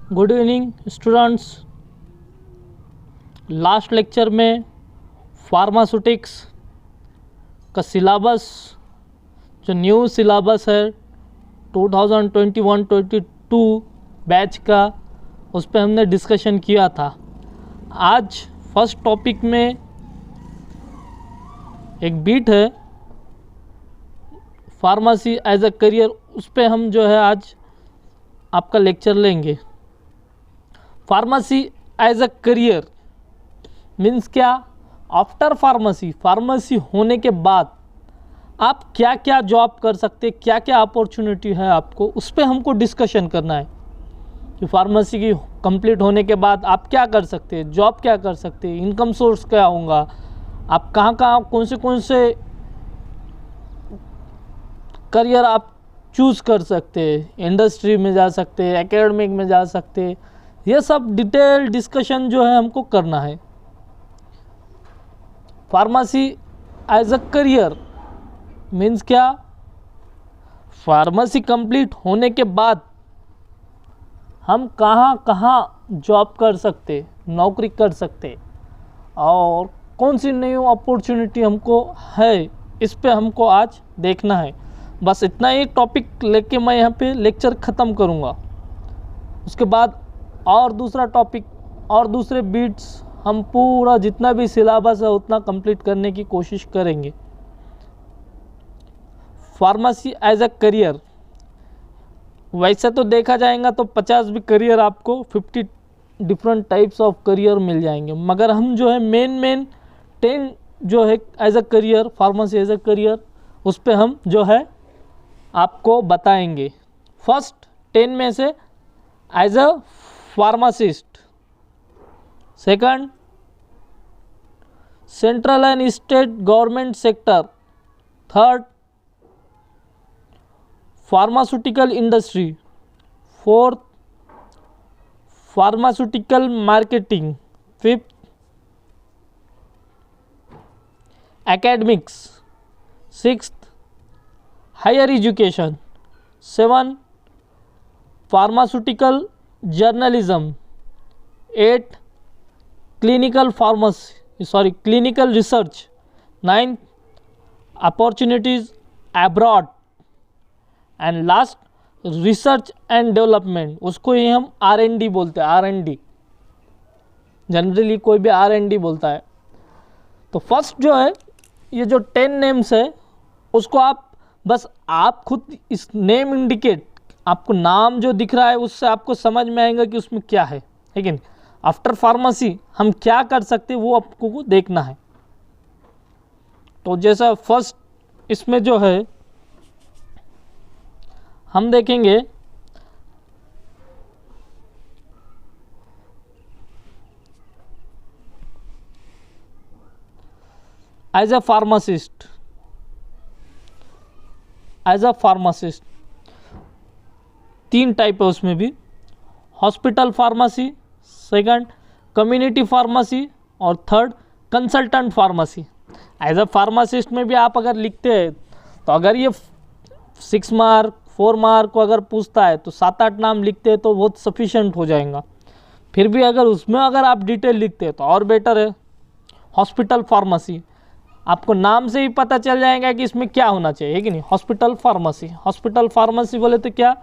Good evening students. Last lecture में pharmaceutics का syllabus जो न्यू सिलेबस है 2021-22 बैच का, उस पर हमने डिस्कशन किया था। आज फर्स्ट टॉपिक में एक बीट है फार्मेसी एज अ करियर, उस पर हम जो है आज आपका लेक्चर लेंगे। Pharmacy as a career means क्या? आफ्टर फार्मेसी होने के बाद आप क्या क्या जॉब कर सकते, क्या क्या अपॉर्चुनिटी है आपको, उस पर हमको डिस्कशन करना है कि फार्मेसी की कंप्लीट होने के बाद आप क्या कर सकते हैं, जॉब क्या कर सकते हैं, इनकम सोर्स क्या होगा, आप कहाँ कौन से करियर आप चूज़ कर सकते हैं, इंडस्ट्री में जा सकते हैं, एकेडमिक में जा सकते हैं। ये सब डिटेल डिस्कशन जो है हमको करना है। Pharmacy as a career means क्या? फार्मेसी कंप्लीट होने के बाद हम कहाँ जॉब कर सकते, नौकरी कर सकते, और कौन सी नई अपॉर्चुनिटी हमको है, इस पे हमको आज देखना है। बस इतना ही टॉपिक लेके मैं यहाँ पे लेक्चर ख़त्म करूँगा। उसके बाद और दूसरा टॉपिक और दूसरे बीट्स हम पूरा जितना भी सिलेबस है उतना कंप्लीट करने की कोशिश करेंगे। फार्मेसी एज अ करियर वैसे तो देखा जाएगा तो 50 भी करियर, आपको 50 डिफरेंट टाइप्स ऑफ करियर मिल जाएंगे, मगर हम जो है मेन 10 जो है as a career, pharmacy as a career, उस पे हम जो है आपको बताएंगे। फर्स्ट 10 में से as a pharmacist, second central and state government sector, third pharmaceutical industry, fourth pharmaceutical marketing, fifth academics, sixth higher education, seven pharmaceutical journalism, eight clinical clinical research, ninth opportunities abroad, and last research and development, उसको ही हम R&D बोलते हैं। R&D generally कोई भी R&D बोलता है। तो फर्स्ट जो है ये जो 10 नेम्स है उसको आप खुद इस नेम इंडिकेट, आपको नाम जो दिख रहा है उससे आपको समझ में आएगा कि उसमें क्या है, लेकिन आफ्टर फार्मेसी हम क्या कर सकते हैं वो आपको देखना है। तो जैसा फर्स्ट इसमें जो है हम देखेंगे एज अ फार्मासिस्ट। तीन टाइप है उसमें भी, hospital pharmacy, second community pharmacy, और third consultant pharmacy. As a pharmacist में भी आप अगर लिखते हैं तो अगर ये 6 मार्क 4 मार्क को अगर पूछता है तो 7-8 नाम लिखते हैं तो बहुत सफिशेंट हो जाएगा। फिर भी अगर उसमें अगर आप डिटेल लिखते हैं तो और बेटर है। हॉस्पिटल फार्मेसी आपको नाम से ही पता चल जाएगा कि इसमें क्या होना चाहिए, है कि नहीं। हॉस्पिटल फार्मेसी बोले तो क्या?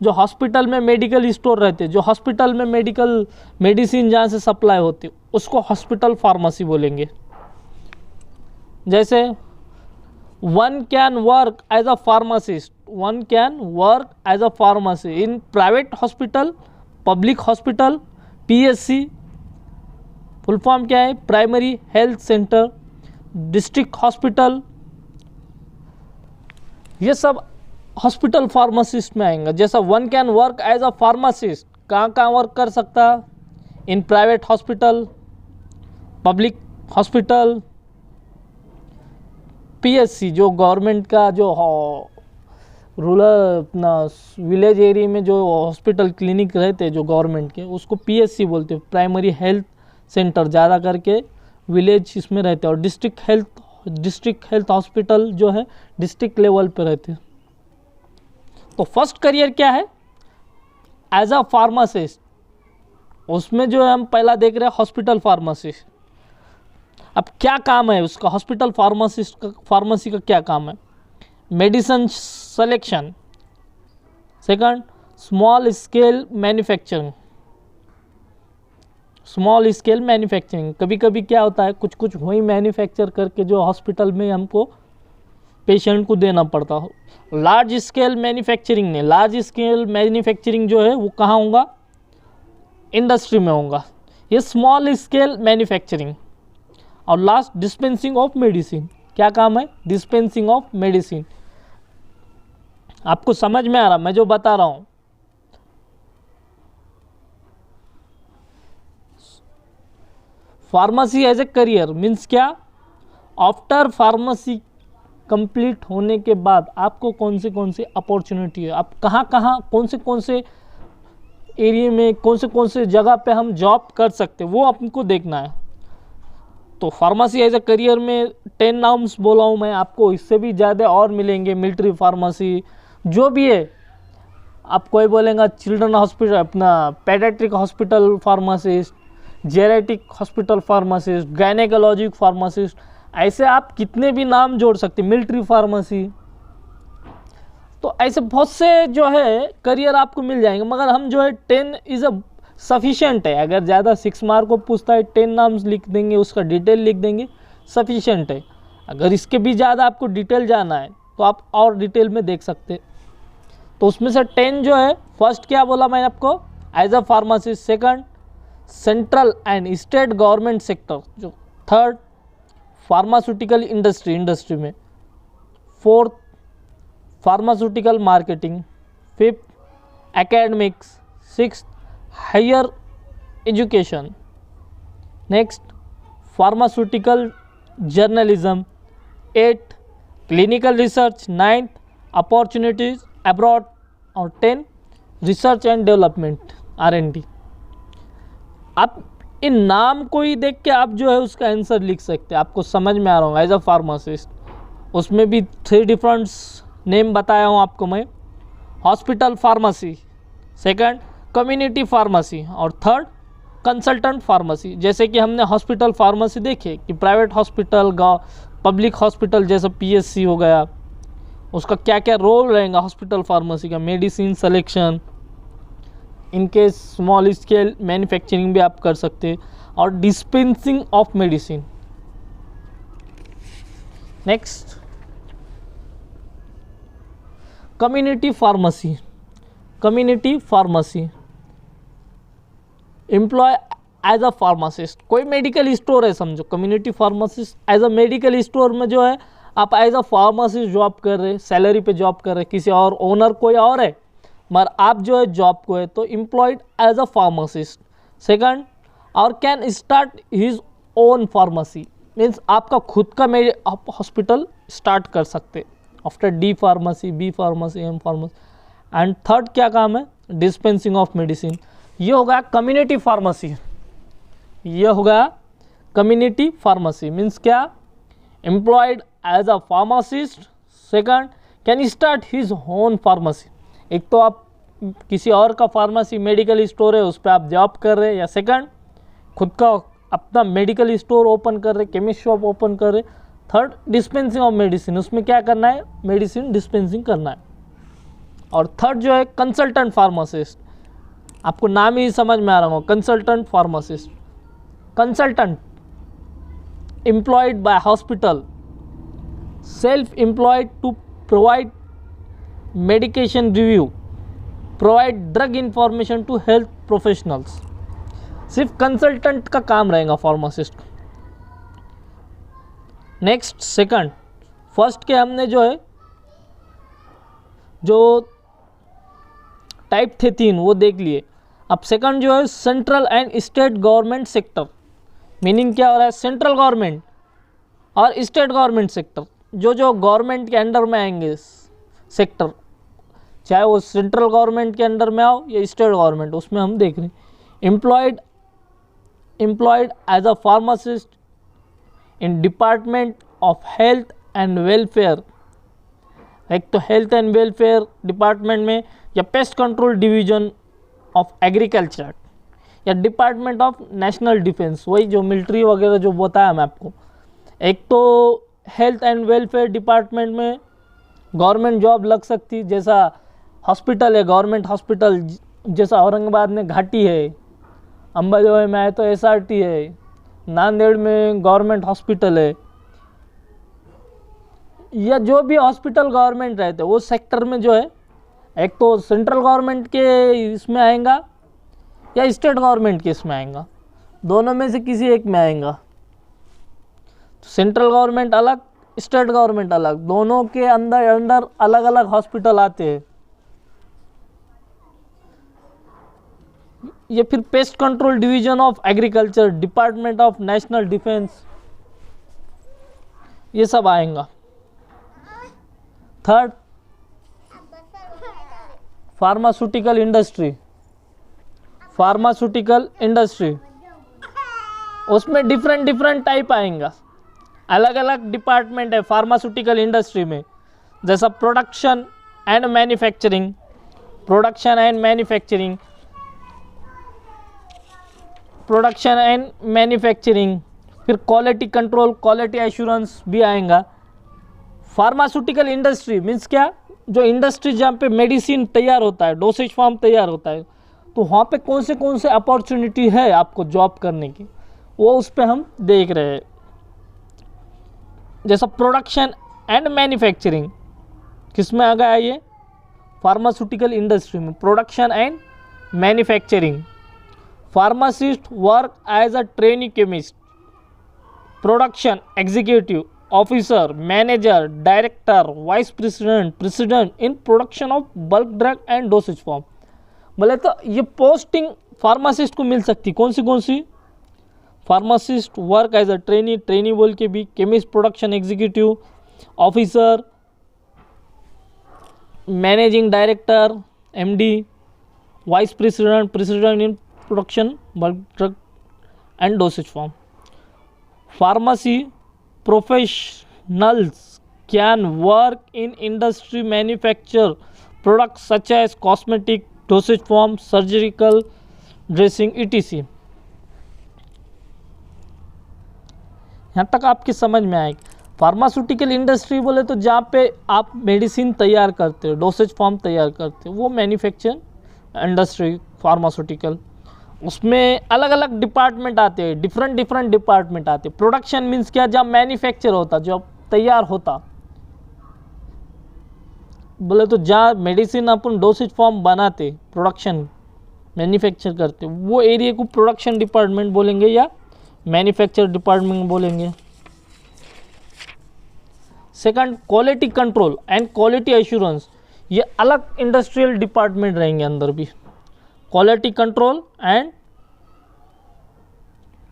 जो हॉस्पिटल में मेडिकल स्टोर रहते हैं, जो हॉस्पिटल में मेडिसिन जहाँ से सप्लाई होती है, उसको हॉस्पिटल फार्मेसी बोलेंगे। जैसे one can work as a pharmacist in private hospital, public hospital, PSC full form क्या है? Primary health centre, district hospital, ये सब हॉस्पिटल फार्मासिस्ट में आएंगे। जैसा one can work as a pharmacist, कहाँ वर्क कर सकता? In private hospital, public hospital, PSC जो गवर्नमेंट का जो रूरल अपना विलेज एरिया में जो हॉस्पिटल क्लिनिक रहते हैं जो गवर्नमेंट के, उसको PSC बोलते हैं, प्राइमरी हेल्थ सेंटर, ज़्यादा करके विलेज इसमें रहते हैं। और डिस्ट्रिक्ट हेल्थ हॉस्पिटल जो है डिस्ट्रिक्ट लेवल पे रहते हैं। तो फर्स्ट करियर क्या है? एज अ फार्मासिस्ट उसमें जो है हम पहला देख रहे हैं हॉस्पिटल फार्मासिस्ट। अब क्या काम है उसका, हॉस्पिटल फार्मासिस्ट का, फार्मेसी का क्या काम है? Medicine selection. Second, small scale manufacturing. Small scale manufacturing, कभी कभी क्या होता है कुछ कुछ वही मैन्युफैक्चर करके जो हॉस्पिटल में हमको पेशेंट को देना पड़ता हो। लार्ज स्केल मैन्युफैक्चरिंग ने, लार्ज स्केल मैन्युफैक्चरिंग जो है वो कहाँ होगा? इंडस्ट्री में होगा। ये स्मॉल स्केल मैन्युफैक्चरिंग। और लास्ट, डिस्पेंसिंग ऑफ मेडिसिन। क्या काम है? Dispensing of medicine. आपको समझ में आ रहा मैं जो बता रहा हूं? Pharmacy as a career means क्या? आफ्टर फार्मेसी कंप्लीट होने के बाद आपको कौन से अपॉर्चुनिटी है, आप कहाँ कौन से एरिया में कौन से जगह पे हम जॉब कर सकते हैं, वो आपको देखना है। तो फार्मेसी एज ए करियर में 10 नाम्स बोला हूँ मैं आपको, इससे भी ज़्यादा और मिलेंगे। मिलिट्री फार्मेसी जो भी है, आप कोई बोलेगा चिल्ड्रन हॉस्पिटल, अपना paediatric hospital pharmacist, geriatric hospital pharmacist, gynaecologic pharmacist, ऐसे आप कितने भी नाम जोड़ सकते, मिलिट्री फार्मेसी। तो ऐसे बहुत से जो है करियर आपको मिल जाएंगे, मगर हम जो है 10 इज़ अ सफिशेंट है। अगर ज़्यादा 6 मार्क को पूछता है 10 नाम्स लिख देंगे, उसका डिटेल लिख देंगे, सफिशेंट है। अगर इसके भी ज़्यादा आपको डिटेल जाना है तो आप और डिटेल में देख सकते हैं। तो उसमें से 10 जो है, फर्स्ट क्या बोला मैंने आपको? As a pharmacist. Second, central and state government sector. जो थर्ड, फार्मास्यूटिकल इंडस्ट्री में। Fourth, pharmaceutical marketing. Fifth, academics. Sixth, higher education. Next, pharmaceutical journalism. 8, clinical research. 9th, opportunities abroad. और 10, रिसर्च एंड डेवलपमेंट, R&D। आप इन नाम को ही देख के आप जो है उसका आंसर लिख सकते हैं। आपको समझ में आ रहा होगा एज अ फार्मासिस्ट। उसमें भी 3 डिफरेंट नेम बताया हूँ आपको मैं। Hospital pharmacy, second community pharmacy, और थर्ड कंसल्टेंट फार्मेसी। जैसे कि हमने हॉस्पिटल फार्मेसी देखे कि प्राइवेट हॉस्पिटल, पब्लिक हॉस्पिटल जैसा PSC हो गया, उसका क्या क्या रोल रहेगा हॉस्पिटल फार्मेसी का। मेडिसिन सिलेक्शन, इनके स्मॉल स्केल मैन्युफैक्चरिंग भी आप कर सकते हैं, और dispensing of medicine. Next, community pharmacy. Community pharmacy, employ as a pharmacist. कोई मेडिकल स्टोर है समझो, community pharmacist as a medical store में जो है आप एज अ फार्मासिस्ट जॉब कर रहे, सैलरी पे जॉब कर रहे, किसी और ओनर कोई और है, मगर आप जो है जॉब को है तो employed as a pharmacist. Second, और can start his own pharmacy means आपका खुद का आप हॉस्पिटल स्टार्ट कर सकते after D pharmacy, B pharmacy, M pharmacy. And third क्या काम है? Dispensing of medicine. ये हो गया कम्युनिटी फार्मेसी। ये हो गया कम्युनिटी फार्मेसी मीन्स क्या? Employed as a pharmacist. Second, can start his own pharmacy. एक तो आप किसी और का फार्मेसी मेडिकल स्टोर है उस पर आप जॉब कर रहे हैं, या सेकंड खुद का अपना मेडिकल स्टोर ओपन कर रहे, केमिस्ट शॉप ओपन कर रहे। थर्ड, डिस्पेंसिंग ऑफ मेडिसिन, उसमें क्या करना है? मेडिसिन डिस्पेंसिंग करना है। और थर्ड जो है कंसल्टेंट फार्मासिस्ट। आपको नाम ही समझ में आ रहा होगा, consultant pharmacist. Consultant, employed by hospital, self employed to provide medication review, provide drug information to health professionals. सिर्फ कंसल्टेंट का काम रहेगा फार्मासिस्ट। नेक्स्ट, सेकंड, फर्स्ट के हमने जो है जो टाइप थे 3 वो देख लिए। अब सेकंड जो है central and state government sector. Meaning क्या हो रहा है? सेंट्रल गवर्नमेंट और स्टेट गवर्नमेंट सेक्टर, जो गवर्नमेंट के अंडर में आएंगे सेक्टर, चाहे वो सेंट्रल गवर्नमेंट के अंडर में आओ या स्टेट गवर्नमेंट, उसमें हम देख रहे हैं। Employed as a pharmacist in department of health and welfare. एक तो हेल्थ एंड वेलफेयर डिपार्टमेंट में, या pest control division of agriculture, या डिपार्टमेंट ऑफ नेशनल डिफेंस, वही जो मिलिट्री वगैरह जो बताया मैं आपको। एक तो हेल्थ एंड वेलफेयर डिपार्टमेंट में गवर्नमेंट जॉब लग सकती, जैसा हॉस्पिटल है गवर्नमेंट हॉस्पिटल, जैसा औरंगाबाद में घाटी है, अंबाजोगाई में है तो एसआरटी है, नांदेड़ में गवर्नमेंट हॉस्पिटल है, या जो भी हॉस्पिटल गवर्नमेंट रहते वो सेक्टर में जो है एक तो सेंट्रल गवर्नमेंट के इसमें आएगा या स्टेट गवर्नमेंट के इसमें आएगा, दोनों में से किसी एक में आएगा। तो सेंट्रल गवर्नमेंट अलग, स्टेट गवर्नमेंट अलग, दोनों के अंदर अलग अलग हॉस्पिटल आते हैं। ये फिर paste control division of agriculture, department of national defence, ये सब आएगा। Third, pharmaceutical industry, pharmaceutical industry उसमें डिफरेंट टाइप आएगा, अलग अलग डिपार्टमेंट है फार्मास्यूटिकल इंडस्ट्री में, जैसा production and manufacturing, production and manufacturing, production and manufacturing, फिर क्वालिटी कंट्रोल, क्वालिटी एश्योरेंस भी आएगा। फार्मास्यूटिकल इंडस्ट्री मीन्स क्या, जो इंडस्ट्री जहाँ पे मेडिसिन तैयार होता है, डोसेज फॉर्म तैयार होता है, तो वहाँ पे कौन से अपॉर्चुनिटी है आपको जॉब करने की, वो उस पर हम देख रहे हैं। जैसा प्रोडक्शन एंड मैन्युफैक्चरिंग किस में आ गया ये, फार्मास्यूटिकल इंडस्ट्री में, production and manufacturing. Pharmacist work as a trainee chemist, production executive officer, manager, director, vice president, president in production of bulk drug and dosage form. बोले तो ये पोस्टिंग फार्मासिस्ट को मिल सकती, कौन सी pharmacist work as a trainee बोल के भी, chemist production executive officer, managing director MD, vice president, president in production bulk drug and dosage form. Pharmacy professionals can work in industry, manufacture products such as cosmetic, dosage form, surgical dressing etc। यहाँ तक आपकी समझ में आएगी। Pharmaceutical industry बोले तो जहाँ पे आप मेडिसिन तैयार करते हो, डोसेज फॉर्म तैयार करते हो, वो मैन्युफैक्चर इंडस्ट्री फार्मास्यूटिकल। उसमें अलग अलग डिपार्टमेंट आते हैं, डिफरेंट डिपार्टमेंट आते हैं। प्रोडक्शन मीन्स क्या, जब मैन्युफैक्चर होता, जब तैयार होता, बोले तो जहाँ मेडिसिन अपन डोसेज फॉर्म बनाते, प्रोडक्शन मैन्युफैक्चर करते, वो एरिया को प्रोडक्शन डिपार्टमेंट बोलेंगे या मैन्युफैक्चर डिपार्टमेंट बोलेंगे। Second, quality control and quality assurance, ये अलग इंडस्ट्रियल डिपार्टमेंट रहेंगे अंदर भी। Quality control and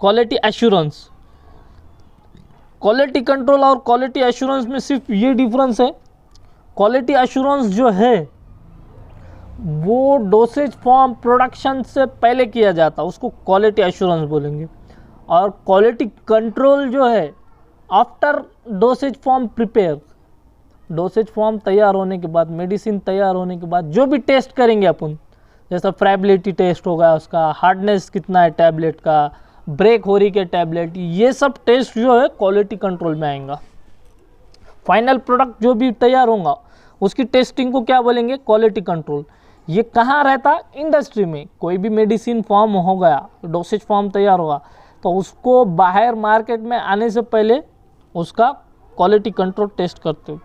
quality assurance, quality control और क्वालिटी एश्योरेंस में सिर्फ ये डिफरेंस है, क्वालिटी एश्योरेंस जो है वो डोसेज फॉर्म प्रोडक्शन से पहले किया जाता, उसको क्वालिटी एश्योरेंस बोलेंगे। और क्वालिटी कंट्रोल जो है after dosage form prepare, dosage form तैयार होने के बाद, मेडिसिन तैयार होने के बाद जो भी टेस्ट करेंगे अपन, जैसा फ्राइबिलिटी टेस्ट होगा, उसका हार्डनेस कितना है टैबलेट का, ब्रेक हो रही है टैबलेट, ये सब टेस्ट जो है क्वालिटी कंट्रोल में आएगा। फाइनल प्रोडक्ट जो भी तैयार होगा उसकी टेस्टिंग को क्या बोलेंगे, क्वालिटी कंट्रोल। ये कहाँ रहता, इंडस्ट्री में। कोई भी मेडिसिन फॉर्म हो गया, डोसेज फॉर्म तैयार होगा, तो उसको बाहर मार्केट में आने से पहले उसका क्वालिटी कंट्रोल टेस्ट करते हो।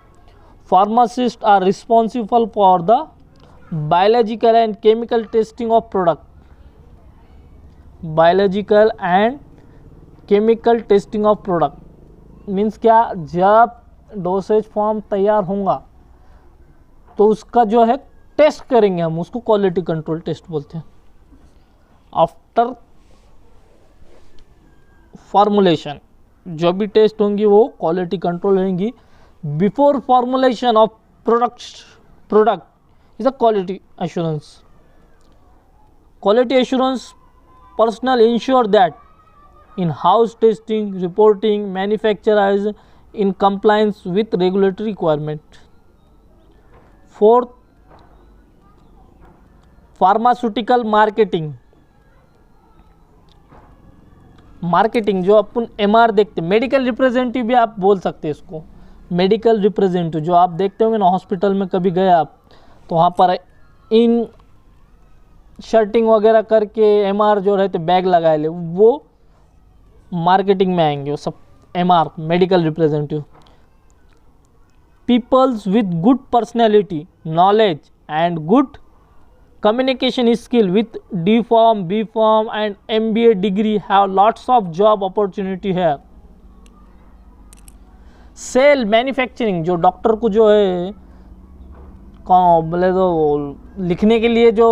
Pharmacist are responsible for the biological and chemical testing of product, biological and chemical testing of product means क्या, जब डोसेज फॉर्म तैयार होगा तो उसका जो है टेस्ट करेंगे हम, उसको क्वालिटी कंट्रोल टेस्ट बोलते हैं। आफ्टर फॉर्मुलेशन जो भी टेस्ट होंगी वो क्वालिटी कंट्रोल होंगी। Before formulation of product is a quality assurance. Quality assurance personnel ensure that in-house testing, reporting, manufacture is in compliance with regulatory requirement. Fourth, pharmaceutical marketing. Marketing जो अपन MR देखते, medical representative भी आप बोल सकते हैं इसको। Medical representative जो आप देखते होंगे ना हॉस्पिटल में, कभी गए आप तो वहाँ पर इन शर्टिंग वगैरह करके MR जो रहते बैग लगाए ले, वो मार्केटिंग में आएंगे वो सब। MR medical representative. Peoples with good personality, knowledge and good communication skill with D Pharm, B Pharm and MBA degree have lots of job opportunity here. Sale manufacturing, जो डॉक्टर को जो है बोले तो लिखने के लिए जो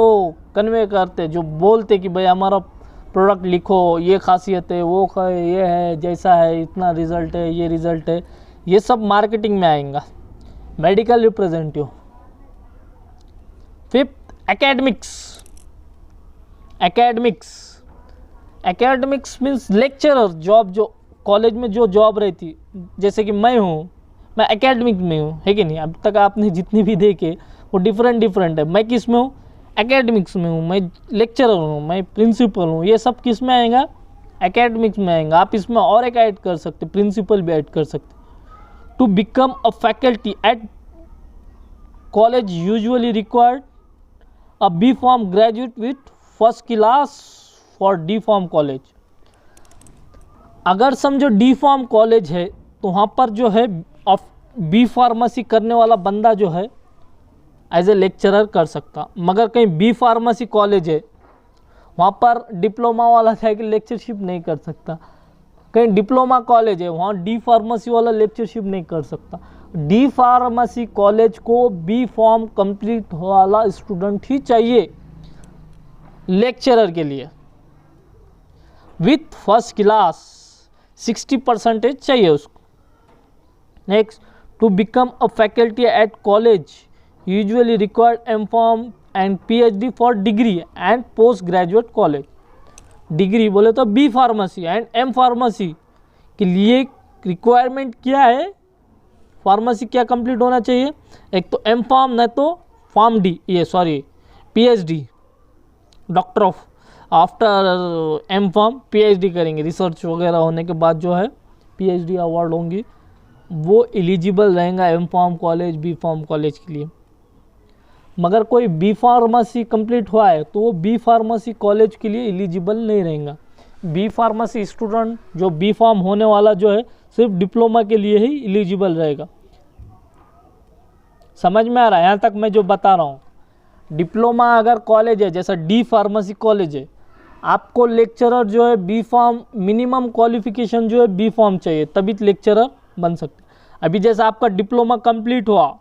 कन्वे करते, जो बोलते कि भाई हमारा प्रोडक्ट लिखो, ये खासियत है, वो ये है, जैसा है, इतना रिजल्ट है, ये रिजल्ट है, ये सब मार्केटिंग में आएगा। Medical representative. Fifth, academics. Academics means lecturer job, जो कॉलेज में जो जॉब रहती, जैसे कि मैं हूँ, मैं एकेडमिक में हूँ, है कि नहीं। अब तक आपने जितनी भी देखे वो डिफरेंट है। मैं किस में हूँ? एकेडमिक्स में हूँ। मैं लेक्चरर हूँ, मैं प्रिंसिपल हूँ। ये सब किस में आएगा? एकेडमिक्स में आएगा। आप इसमें और एक ऐड कर सकते, प्रिंसिपल भी ऐड कर सकते। To become a faculty at college usually required a B Pharm graduate with first class for D Pharm college. अगर समझो D Pharm कॉलेज है तो वहाँ पर जो है B फार्मेसी करने वाला बंदा जो है एज ए लेक्चरर कर सकता। मगर कहीं B फार्मेसी कॉलेज है वहाँ पर डिप्लोमा वाला जाके लेक्चरशिप नहीं कर सकता। कहीं डिप्लोमा कॉलेज है वहाँ D फार्मेसी वाला लेक्चरशिप नहीं कर सकता। D फार्मेसी कॉलेज को B Pharm कंप्लीट वाला स्टूडेंट ही चाहिए लेक्चरर के लिए, विथ फर्स्ट क्लास 60% चाहिए उसको। Next, to become a faculty at college usually required M Pharm and PhD for degree and post graduate college. Degree बोले तो B pharmacy and M pharmacy के लिए रिक्वायरमेंट क्या है? फार्मेसी क्या कंप्लीट होना चाहिए? एक तो M Pharm, नहीं तो Pharm D, PhD, doctor of. After M Pharm PhD करेंगे, रिसर्च वगैरह होने के बाद जो है PhD अवार्ड होंगी, वो एलिजिबल रहेगा M Pharm college, B Pharm college के लिए। मगर कोई B फार्मेसी कंप्लीट हुआ है तो वो B फार्मेसी कॉलेज के लिए एलिजिबल नहीं रहेगा। B फार्मेसी स्टूडेंट जो B Pharm होने वाला जो है सिर्फ डिप्लोमा के लिए ही एलिजिबल रहेगा। समझ में आ रहा है यहाँ तक मैं जो बता रहा हूँ? डिप्लोमा अगर कॉलेज है, जैसा D फार्मेसी कॉलेज है, आपको लेक्चरर जो है B Pharm, मिनिमम क्वालिफिकेशन जो है B Pharm चाहिए, तभी लेक्चरर बन सकते। अभी जैसा आपका डिप्लोमा कंप्लीट हुआ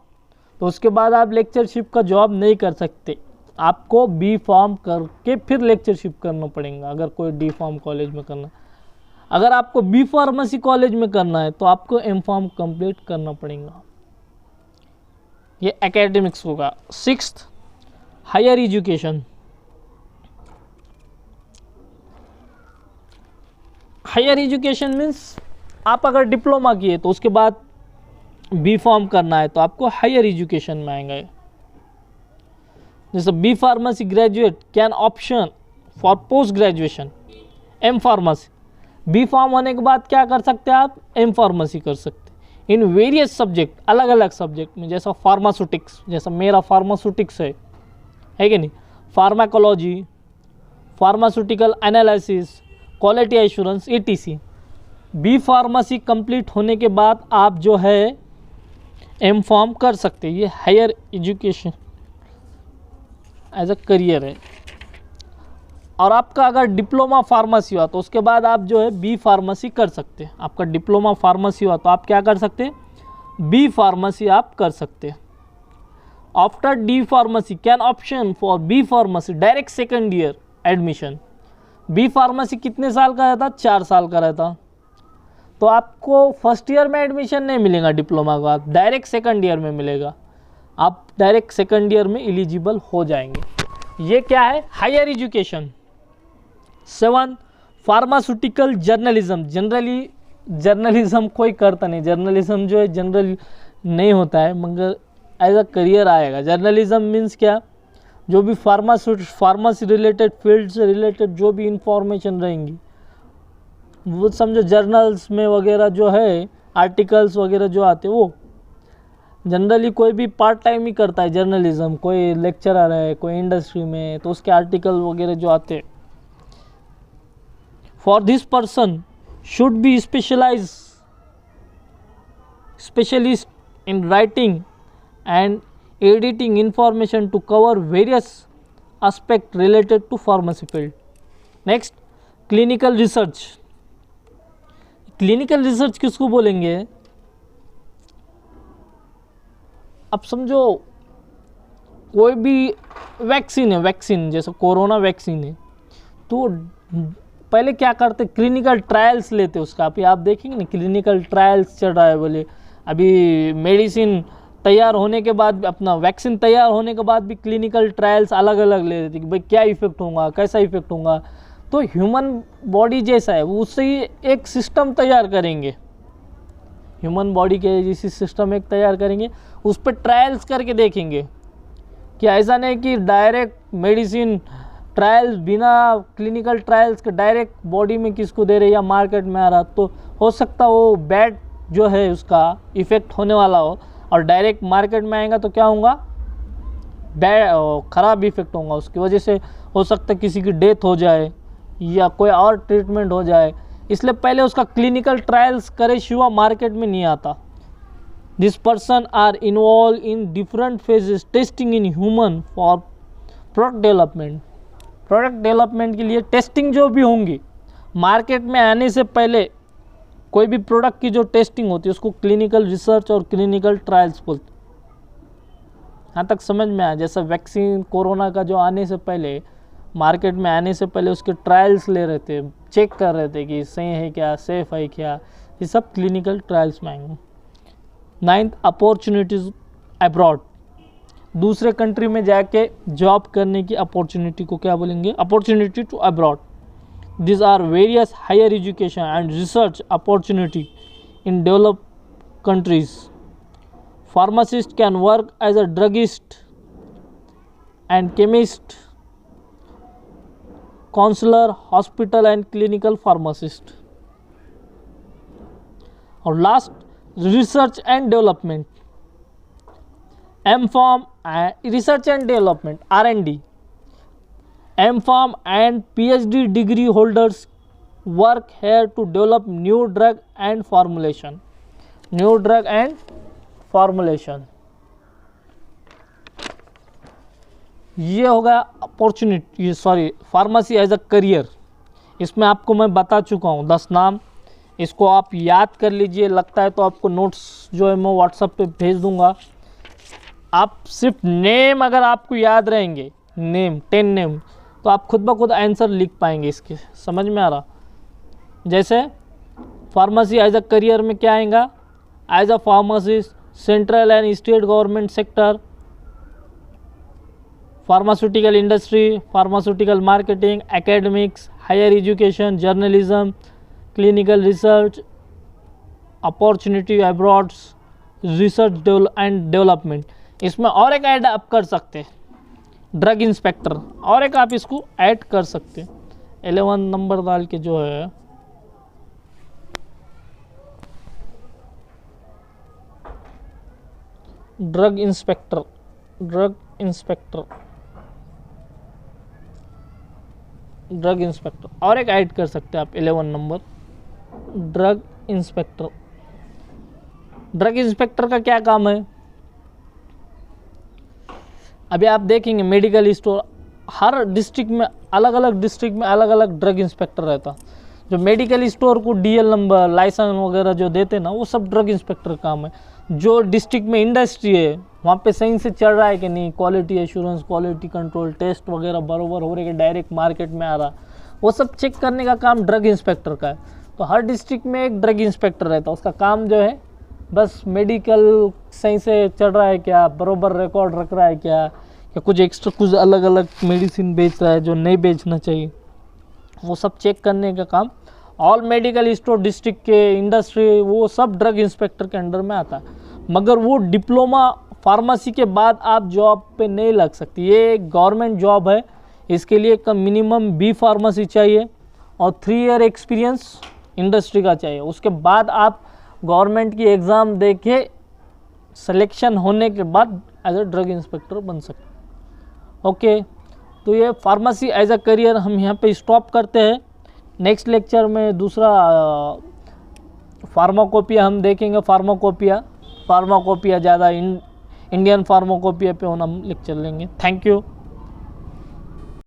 तो उसके बाद आप लेक्चरशिप का जॉब नहीं कर सकते, आपको B Pharm करके फिर लेक्चरशिप करना पड़ेगा अगर कोई D Pharm कॉलेज में करना। अगर आपको B फार्मेसी कॉलेज में करना है तो आपको M Pharm कंप्लीट करना पड़ेगा। ये एकेडमिक्स होगा। Sixth, higher education. Higher education means आप अगर डिप्लोमा किए तो उसके बाद B Pharm करना है तो आपको हायर एजुकेशन में आएंगे। जैसे B pharmacy graduate can option for post graduation M pharmacy. B Pharm होने के बाद क्या कर सकते हैं आप? M फार्मेसी कर सकते इन वेरियस सब्जेक्ट, अलग अलग सब्जेक्ट में। जैसा फार्मास्यूटिक्स, जैसा मेरा फार्मास्यूटिक्स है कि नहीं, pharmacology, pharmaceutical analysis, quality assurance, ETC। B pharmacy complete होने के बाद आप जो है M Pharm कर सकते हैं। ये higher education as a career है। और आपका अगर डिप्लोमा फार्मेसी हुआ तो उसके बाद आप जो है B फार्मेसी कर सकते हैं। आपका डिप्लोमा फार्मेसी हुआ तो आप क्या कर सकते हैं? B फार्मेसी आप कर सकते हैं। After D pharmacy can option for B pharmacy direct second year admission. B pharmacy कितने साल का रहता? 4 साल का रहता। तो आपको फर्स्ट ईयर में एडमिशन नहीं मिलेगा डिप्लोमा का, डायरेक्ट सेकेंड ईयर में मिलेगा। आप डायरेक्ट सेकेंड ईयर में एलिजिबल हो जाएंगे। ये क्या है? Higher education. 7, pharmaceutical journalism. Generally journalism कोई करता नहीं, जर्नलिज्म जो है जनरल नहीं होता है, मगर एज अ करियर आएगा। जर्नलिज्म मीन्स क्या? जो भी फार्मासी रिलेटेड, फील्ड से रिलेटेड जो भी इंफॉर्मेशन रहेंगी वो समझो जर्नल्स में वगैरह जो है आर्टिकल्स वगैरह जो आते, वो जनरली कोई भी पार्ट टाइम ही करता है जर्नलिज्म, कोई लेक्चरर है, कोई इंडस्ट्री में, तो उसके आर्टिकल वगैरह जो आते। For this person should be specialist in writing and editing information to cover various aspect related to pharmacy field. Next, clinical research. Clinical research किसको बोलेंगे? अब समझो कोई भी वैक्सीन है, वैक्सीन जैसे कोरोना वैक्सीन है, तो पहले क्या करते, क्लिनिकल ट्रायल्स लेते उसका। अभी आप देखेंगे ना क्लिनिकल ट्रायल्स चल रहा है, बोले अभी मेडिसिन तैयार होने के बाद, अपना वैक्सीन तैयार होने के बाद भी क्लिनिकल ट्रायल्स अलग अलग ले रहे थे कि भाई क्या इफेक्ट होगा, कैसा इफेक्ट होगा। तो ह्यूमन बॉडी जैसा है उससे ही एक सिस्टम तैयार करेंगे, ह्यूमन बॉडी के जैसी सिस्टम एक तैयार करेंगे, उस पर ट्रायल्स करके देखेंगे कि ऐसा नहीं कि डायरेक्ट मेडिसिन ट्रायल्स बिना क्लिनिकल ट्रायल्स के डायरेक्ट बॉडी में किसको दे रहे या मार्केट में आ रहा, तो हो सकता वो बैड जो है उसका इफेक्ट होने वाला हो और डायरेक्ट मार्केट में आएगा तो क्या होगा, ख़राब इफेक्ट होगा, उसकी वजह से हो सकता है किसी की डेथ हो जाए या कोई और ट्रीटमेंट हो जाए। इसलिए पहले उसका क्लिनिकल ट्रायल्स करे शिवा मार्केट में नहीं आता। This person are involve in different phases testing in human for product development. Product development के लिए टेस्टिंग जो भी होंगी मार्केट में आने से पहले, कोई भी प्रोडक्ट की जो टेस्टिंग होती है उसको क्लिनिकल रिसर्च और क्लिनिकल ट्रायल्स बोलते। यहाँ तक समझ में आया? जैसा वैक्सीन कोरोना का जो आने से पहले, मार्केट में आने से पहले उसके ट्रायल्स ले रहे थे, चेक कर रहे थे कि सही है क्या, सेफ है क्या, ये सब क्लिनिकल ट्रायल्स में आएंगे। 9th, opportunities abroad. दूसरे कंट्री में जाके जॉब करने की अपॉर्चुनिटी को क्या बोलेंगे? Opportunity to abroad. These are various higher education and research opportunity in developed countries. Pharmacist can work as a druggist and chemist, counselor, hospital and clinical pharmacist. और last, research and development. M.Pharm research and development, R&D. M.Pharm and PhD degree holders work here to develop new drug and formulation. New drug and formulation. ये होगा opportunity, sorry pharmacy as a career. इसमें आपको मैं बता चुका हूँ 10 नाम, इसको आप याद कर लीजिए। लगता है तो आपको नोट्स जो है मैं व्हाट्सएप पे भेज दूंगा। आप सिर्फ नेम अगर आपको याद रहेंगे, नेम 10 नेम, तो आप खुद ब खुद आंसर लिख पाएंगे इसके। समझ में आ रहा? जैसे फार्मेसी एज अ करियर में क्या आएगा? As a pharmacist, central and state government sector, pharmaceutical industry, pharmaceutical marketing, academics, higher education, journalism, clinical research, opportunity abroad, research and development. इसमें और एक ऐड आप कर सकते हैं, ड्रग इंस्पेक्टर, और एक आप इसको ऐड कर सकते हैं 11 नंबर डाल के जो है drug inspector, drug inspector, drug inspector, और एक ऐड कर सकते हैं आप 11 number drug inspector. Drug inspector का क्या काम है? अभी आप देखेंगे मेडिकल स्टोर, हर डिस्ट्रिक्ट में अलग अलग डिस्ट्रिक्ट में अलग अलग ड्रग इंस्पेक्टर रहता। जो मेडिकल स्टोर को डीएल नंबर, लाइसेंस वगैरह जो देते ना, वो सब ड्रग इंस्पेक्टर काम है। जो डिस्ट्रिक्ट में इंडस्ट्री है वहाँ पे सही से चल रहा है कि नहीं, quality assurance, quality control, test वगैरह बराबर हो रहे कि डायरेक्ट मार्केट में आ रहा, वो सब चेक करने का काम ड्रग इंस्पेक्टर का है। तो हर डिस्ट्रिक्ट में एक ड्रग इंस्पेक्टर रहता है, उसका काम जो है बस मेडिकल सही से चल रहा है क्या, बराबर रिकॉर्ड रख रहा है क्या, या कुछ एक्स्ट्रा कुछ अलग अलग मेडिसिन बेच रहा है जो नहीं बेचना चाहिए, वो सब चेक करने का काम ऑल मेडिकल स्टोर डिस्ट्रिक्ट के इंडस्ट्री, वो सब ड्रग इंस्पेक्टर के अंडर में आता है। मगर वो डिप्लोमा फार्मेसी के बाद आप जॉब पे नहीं लग सकती, ये एक गवर्नमेंट जॉब है। इसके लिए कम मिनिमम बी फार्मेसी चाहिए और 3 ईयर एक्सपीरियंस इंडस्ट्री का चाहिए, उसके बाद आप गवर्नमेंट की एग्ज़ाम दे के सिलेक्शन होने के बाद एज अ ड्रग इंस्पेक्टर बन सकते। ओके, तो ये फार्मेसी एज अ करियर हम यहाँ पे स्टॉप करते हैं। नेक्स्ट लेक्चर में दूसरा फार्माकोपिया हम देखेंगे। फार्माकोपिया ज़्यादा इंडियन फार्माकोपिया पे हम लेक्चर लेंगे। Thank you.